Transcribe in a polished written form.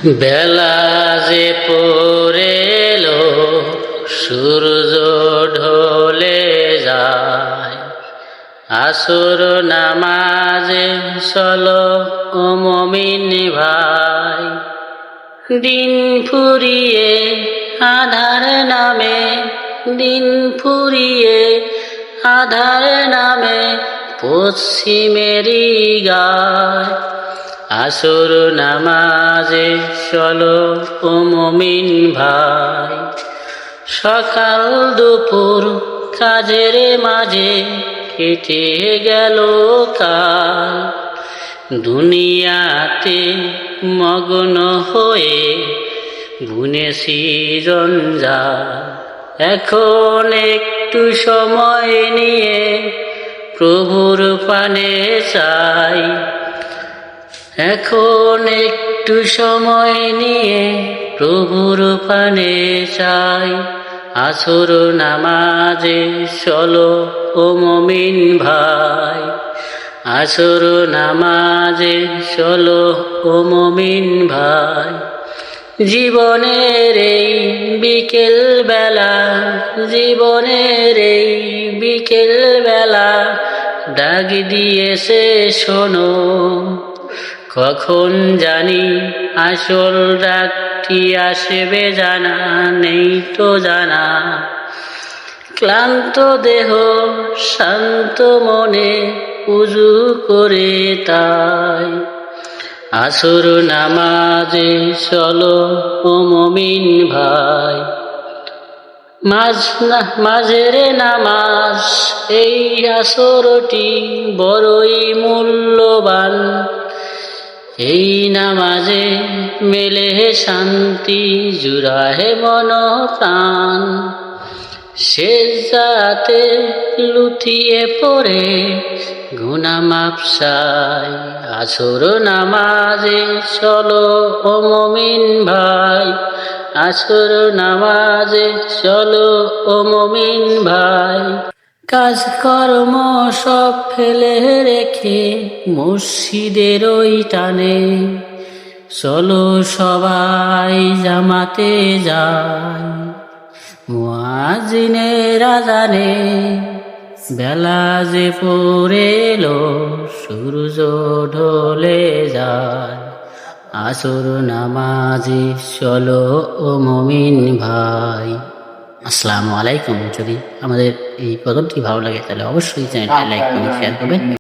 বেলা যে পড়ে এলো, সূর্য ঢলে যায়। আসর নামাজে চলো ও মুমিন ভাই। দিন ফুরিয়ে আধার নামে, দিন ফুরিয়ে আধার নামে পশ্চিমেরই গায়। আসর নামাজে চলো ও মুমিন ভাই। সকাল দুপুর কাজের মাঝে কেটে গেল কাল। দুনিয়াতে মগ্ন হয়ে বুনেছি জঞ্জাল। এখন একটু সময় নিয়ে প্রভুর পানে চাই। এখন একটু সময় নিয়ে প্রভুর পানে চাই। আসর নামাজে চলো ও মুমিন ভাই। আসর নামাজে চলো ও মুমিন ভাই। জীবনের এই বিকেল বেলা, জীবনের এই বিকেল বেলা ডাক দিয়েছে শোনো। কখন জানি আসল ডাকটি আসবে, জানা নেই তো জানা। ক্লান্ত দেহ শান্ত মনে উজু করে তাই। আসর নামাজে চলো ও মুমিন ভাই। মাঝের নামাজ এই আসরটি বড়ই মূল্যবান। এই নামাজে মেলে শান্তি, জুড়াহে মন প্রাণ। সেজদাতে লুটিয়ে পড়ে গুনাহ মাফ চাই। আসর নামাজে চলো ও মুমিন ভাই। আসর নামাজে চলো ও মুমিন ভাই। কাজকর্ম সব ফেলে রেখে মসজিদের ওই টানে চলো সবাই জামাতে যাই। মুয়াজ্জিনের আযানে বেলা যে পড়ে এলো, সূর্য ঢলে যায়। আসর নামাজে চলো ও মুমিন ভাই। আসসালামু আলাইকুম। যদি আমাদের এই প্রোগ্রামটি ভালো লাগে তাহলে অবশ্যই চ্যানেলটি লাইক কমেন্ট শেয়ার করবেন।